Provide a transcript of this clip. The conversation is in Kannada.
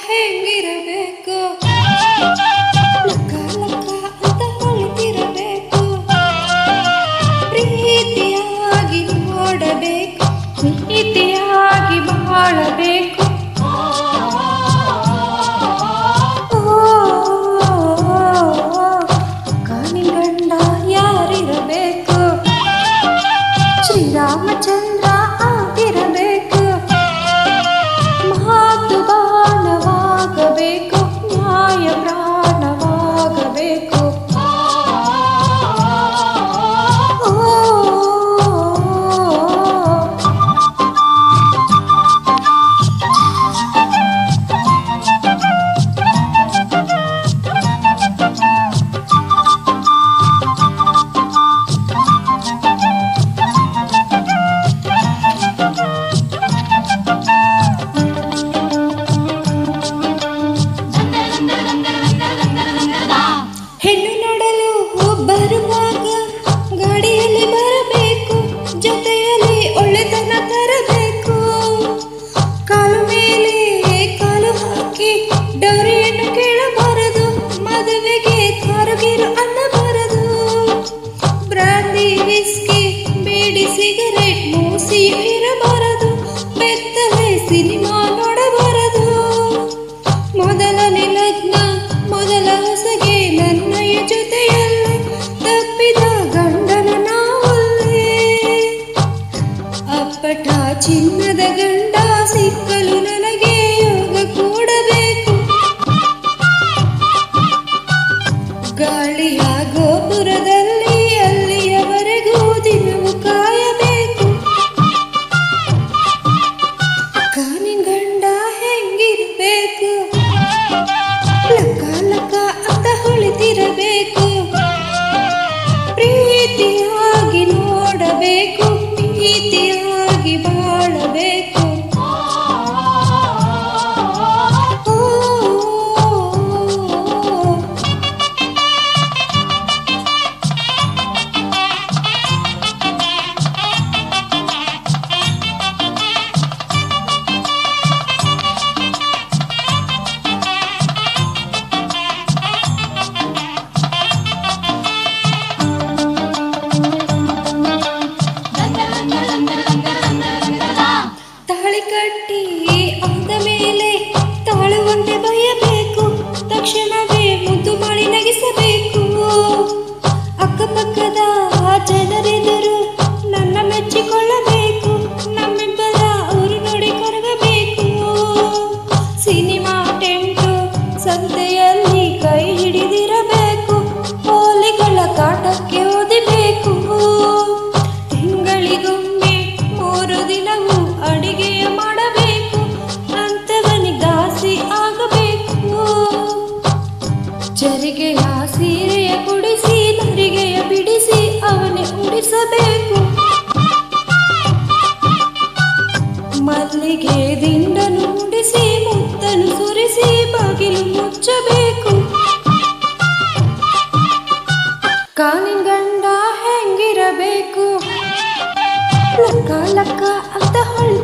ಹೆಂಗಿರಬೇಕು ಲಕ್ಕ ಲಕ್ಕ ಅಂತ ಹೊಳಿತಿರಬೇಕು, ಪ್ರೀತಿಯಾಗಿ ನೋಡಬೇಕು, ಪ್ರೀತಿಯಾಗಿ ಬಾಳಬೇಕು. ಕಾನಿನ ಗಂಡ ಯಾರಿರಬೇಕು? ಶ್ರೀರಾಮಚಂದ್ರ ಆಗಿರಬೇಕು. ಮಾತು ಬಾಣವಾಗಬೇಕು, ನ್ಯಾಯ ಪ್ರಾಣವಾಗಬೇಕು. ಹೆಣ್ಣು ನೋಡಲು ಬರುವಾಗ ಗಾಡಿಯಲ್ಲಿ ಬರಬೇಕು, ಜೊತೆಯಲ್ಲಿ ಒಳ್ಳೆತನ ತರಬೇಕು. ಕಾಲು ಮೇಲೆ ಕಾಲು ಹಾಕಿ ಡೌರಿಯನ್ನು ಕೇಳಬಾರದು, ಮದುವೆಗೆ ಕಾರುಗೀರು ಅನ್ನಬಾರದು. ಬ್ರಾಂದಿ ವಿಸ್ಕಿ ಬೀಡಿ ಸಿಗರೇಟ್ ಮೂಸಿಯೂ ಇರಬಾರದು, ಬೆತ್ತಲೆ ಸಿನಿಮಾ ನೋಡಬಾರದು. ಮೊದಲನೇ ಲಗ್ನ ಮೊದಲ ಹೊಸಗೆ ನನ್ನಯ ಜೊತೆಯಲ್ಲಿ ತಪ್ಪಿದ ಗಂಡನ ನಾವಲ್ಲೇ. ಅಪ್ಪಟ ಚಿನ್ನದ ಗಂಡ ಸಿಕ್ಕಲು ನನಗೆ ಯೋಗ ಕೂಡಬೇಕು. ಗಾಳಿಯ ಗೋಪುರದಲ್ಲಿ ಅಲ್ಲಿಯವರೆಗೂ ದಿನವೂ ಕಾಯಬೇಕು. ಕಾನಿನ ಗಂಡ ಹೆಂಗಿರಬೇಕು? ಲಕ್ಕ ಲಕ್ಕ ಅಂತ ಹೊಳಿತಿರಬೇಕು, ಪ್ರೀತಿಯಾಗಿ ನೋಡಬೇಕು, ಪ್ರೀತಿಯಾಗಿ ಬಾಳಬೇಕು. ತಾಳಿ ಕಟ್ಟಿ ಆದ ಮೇಲೆ ತಾಳುವಂತೆ ಬಯಬೇಕು, ತಕ್ಷಣವೇ ಮುದ್ದು ಮಾಡಿ ನಗಿಸಬೇಕು. ಅಕ್ಕಪಕ್ಕದ ಜನರೆದುರು ನನ್ನ ಮೆಚ್ಚಿಕೊಳ್ಳಬೇಕು, ನಮ್ಮಿಬ್ಬರ ಊರು ನೋಡಿ ಕರಗಬೇಕು. ಸಿನಿಮಾ ಟೆಂಟು ಸಂತೆಯಲ್ಲಿ ಕೈ ಹಿಡಿದಿರಬೇಕು, ಪೋಲಿಗಳ ಕಾಟಕ್ಕೆ ಓದಿಬೇಕು. ತಿಂಗಳಿಗೊಮ್ಮೆ 3 ದಿನವೂ ಅಡಿಗೆಯ ಮಾಡಬೇಕು, ಅಂತವನಿಗೆ ದಾಸಿ ಆಗಬೇಕು. ಜರಿಗೆಯ ಸೀರೆಯ ಕೊಡಿಸಿ ನರಿಗೆಯ ಬಿಡಿಸಿ ಅವನೇ ಉಡಿಸಬೇಕು. ಮಲ್ಲಿಗೆ ದಿಂಡನು ಉಡಿಸಿ ಮುತ್ತನು ಸುರಿಸಿ ಬಾಗಿಲು ಮುಚ್ಚಬೇಕು. ಕಾನಿನ ಗಂಡ ಹೆಂಗಿರಬೇಕು? ಲಕ್ಕ ಲಕ್ಕ ಅಂತ ಹೊಳಿ